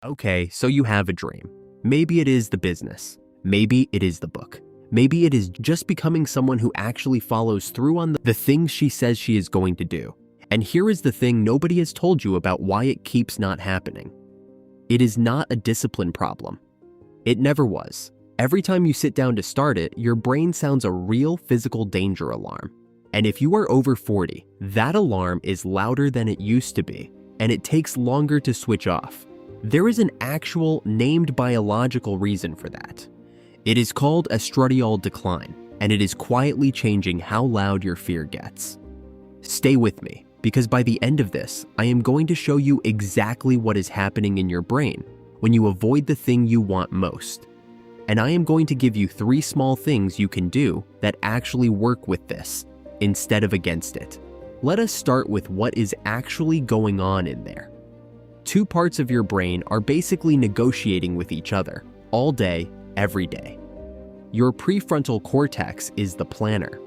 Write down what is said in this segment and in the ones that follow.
Okay, so you have a dream. Maybe it is the business. Maybe it is the book. Maybe it is just becoming someone who actually follows through on the things she says she is going to do. And here is the thing nobody has told you about why it keeps not happening. It is not a discipline problem. It never was. Every time you sit down to start it, your brain sounds a real physical danger alarm. And if you are over 40, that alarm is louder than it used to be, and it takes longer to switch off. There is an actual named biological reason for that. It is called estradiol decline, and it is quietly changing how loud your fear gets. Stay with me, because by the end of this, I am going to show you exactly what is happening in your brain when you avoid the thing you want most. And I am going to give you 3 small things you can do that actually work with this, instead of against it. Let us start with what is actually going on in there. 2 parts of your brain are basically negotiating with each other, all day, every day. Your prefrontal cortex is the planner.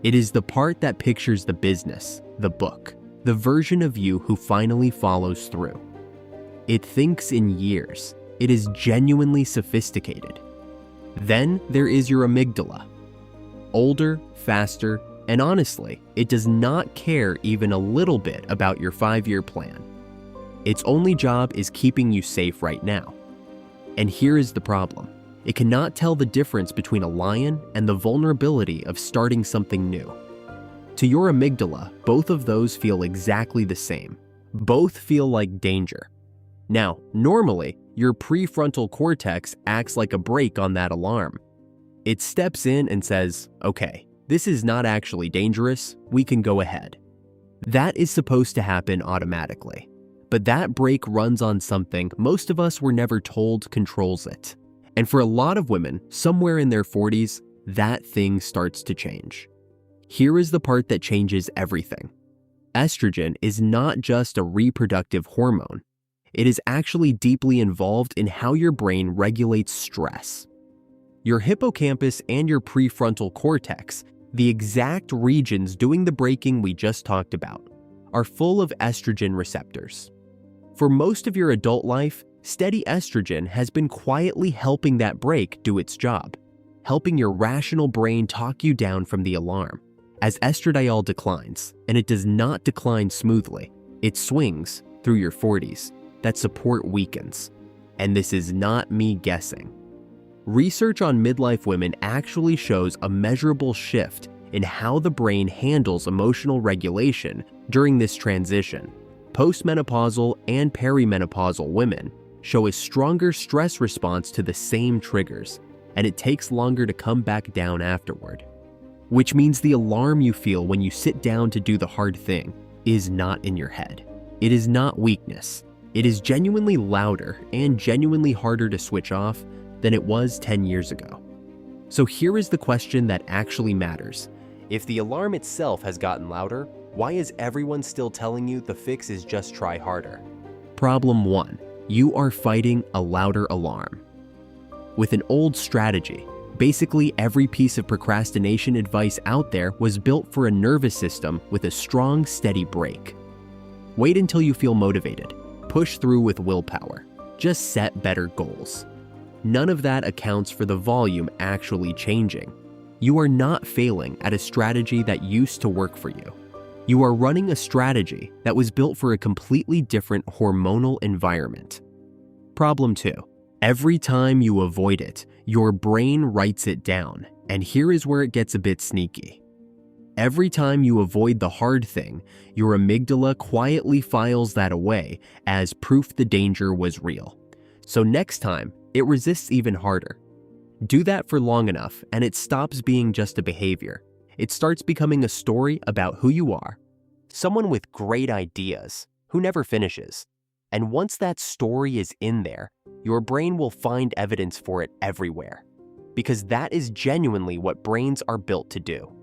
It is the part that pictures the business, the book, the version of you who finally follows through. It thinks in years. It is genuinely sophisticated. Then there is your amygdala. Older, faster, and honestly, it does not care even a little bit about your 5-year plan. Its only job is keeping you safe right now. And here is the problem. It cannot tell the difference between a lion and the vulnerability of starting something new. To your amygdala, both of those feel exactly the same. Both feel like danger. Now, normally, your prefrontal cortex acts like a brake on that alarm. It steps in and says, okay, this is not actually dangerous, we can go ahead. That is supposed to happen automatically. But that brake runs on something most of us were never told controls it. And for a lot of women, somewhere in their 40s, that thing starts to change. Here is the part that changes everything. Estrogen is not just a reproductive hormone. It is actually deeply involved in how your brain regulates stress. Your hippocampus and your prefrontal cortex, the exact regions doing the braking we just talked about, are full of estrogen receptors. For most of your adult life, steady estrogen has been quietly helping that brake do its job, helping your rational brain talk you down from the alarm. As estradiol declines, and it does not decline smoothly, it swings through your 40s, that support weakens. And this is not me guessing. Research on midlife women actually shows a measurable shift in how the brain handles emotional regulation during this transition. Postmenopausal and perimenopausal women show a stronger stress response to the same triggers, and it takes longer to come back down afterward. Which means the alarm you feel when you sit down to do the hard thing is not in your head. It is not weakness. It is genuinely louder and genuinely harder to switch off than it was 10 years ago. So here is the question that actually matters. If the alarm itself has gotten louder, why is everyone still telling you the fix is just try harder? Problem 1. You are fighting a louder alarm. With an old strategy, basically every piece of procrastination advice out there was built for a nervous system with a strong, steady brake. Wait until you feel motivated. Push through with willpower. Just set better goals. None of that accounts for the volume actually changing. You are not failing at a strategy that used to work for you. You are running a strategy that was built for a completely different hormonal environment. Problem 2. Every time you avoid it, your brain writes it down, and here is where it gets a bit sneaky. Every time you avoid the hard thing, your amygdala quietly files that away as proof the danger was real. So next time, it resists even harder. Do that for long enough, and it stops being just a behavior. It starts becoming a story about who you are. Someone with great ideas, who never finishes. And once that story is in there, your brain will find evidence for it everywhere. Because that is genuinely what brains are built to do.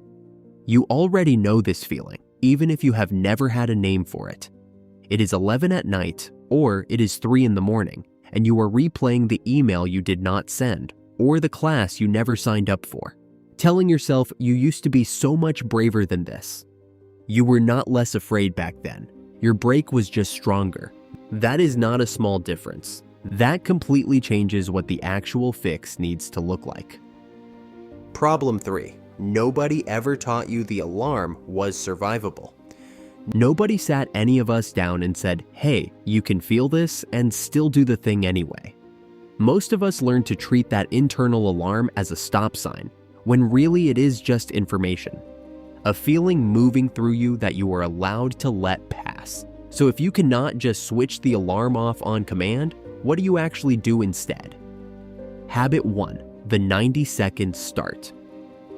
You already know this feeling, even if you have never had a name for it. It is 11 at night, or it is 3 in the morning, and you are replaying the email you did not send, or the class you never signed up for, telling yourself you used to be so much braver than this. You were not less afraid back then. Your brake was just stronger. That is not a small difference. That completely changes what the actual fix needs to look like. Problem 3. Nobody ever taught you the alarm was survivable. Nobody sat any of us down and said, hey, you can feel this and still do the thing anyway. Most of us learned to treat that internal alarm as a stop sign, when really it is just information. A feeling moving through you that you are allowed to let pass. So if you cannot just switch the alarm off on command, what do you actually do instead? Habit 1, the 90-second start.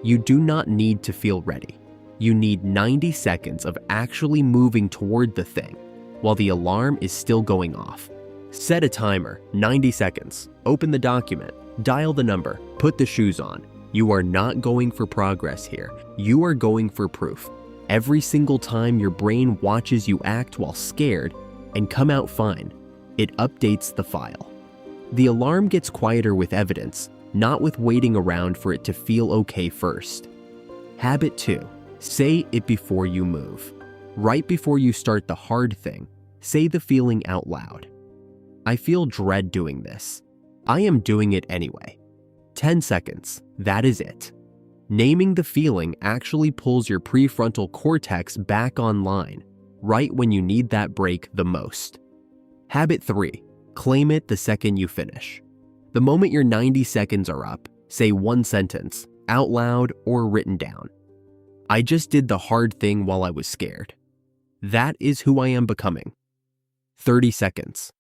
You do not need to feel ready. You need 90 seconds of actually moving toward the thing while the alarm is still going off. Set a timer, 90 seconds. Open the document, dial the number, put the shoes on. You are not going for progress here. You are going for proof. Every single time your brain watches you act while scared and come out fine, it updates the file. The alarm gets quieter with evidence, not with waiting around for it to feel okay first. Habit 2, say it before you move. Right before you start the hard thing, say the feeling out loud. I feel dread doing this. I am doing it anyway. 10 seconds, that is it. Naming the feeling actually pulls your prefrontal cortex back online, right when you need that break the most. Habit 3, claim it the second you finish. The moment your 90 seconds are up, say one sentence, out loud or written down. I just did the hard thing while I was scared. That is who I am becoming. 30 seconds.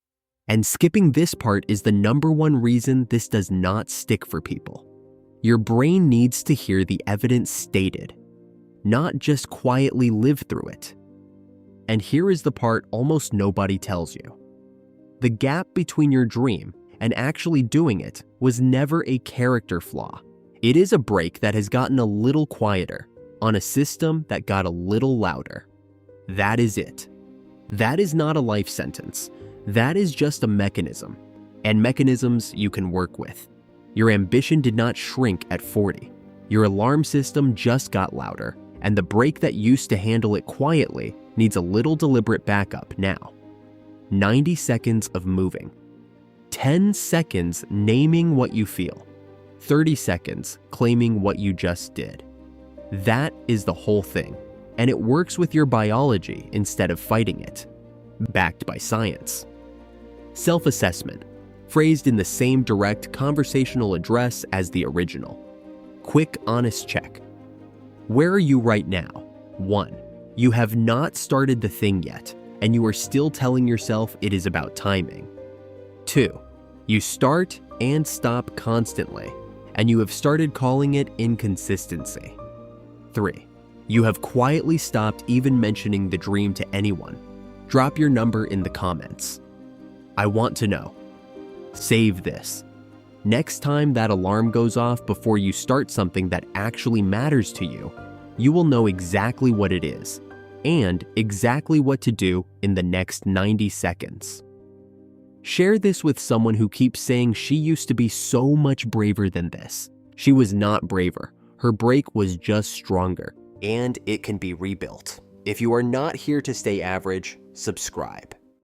And skipping this part is the #1 reason this does not stick for people. Your brain needs to hear the evidence stated, not just quietly live through it. And here is the part almost nobody tells you. The gap between your dream and actually doing it was never a character flaw. It is a break that has gotten a little quieter on a system that got a little louder. That is it. That is not a life sentence. That is just a mechanism, and mechanisms you can work with. Your ambition did not shrink at 40. Your alarm system just got louder, and the break that used to handle it quietly needs a little deliberate backup now. 90 seconds of moving. 10 seconds naming what you feel. 30 seconds claiming what you just did. That is the whole thing, and it works with your biology instead of fighting it. Backed by science. Self-assessment, phrased in the same direct conversational address as the original. Quick, honest check. Where are you right now? 1. You have not started the thing yet, and you are still telling yourself it is about timing. 2. You start and stop constantly, and you have started calling it inconsistency. 3. You have quietly stopped even mentioning the dream to anyone. Drop your number in the comments. I want to know. Save this. Next time that alarm goes off before you start something that actually matters to you, you will know exactly what it is and exactly what to do in the next 90 seconds. Share this with someone who keeps saying she used to be so much braver than this. She was not braver. Her break was just stronger, and it can be rebuilt. If you are not here to stay average, subscribe.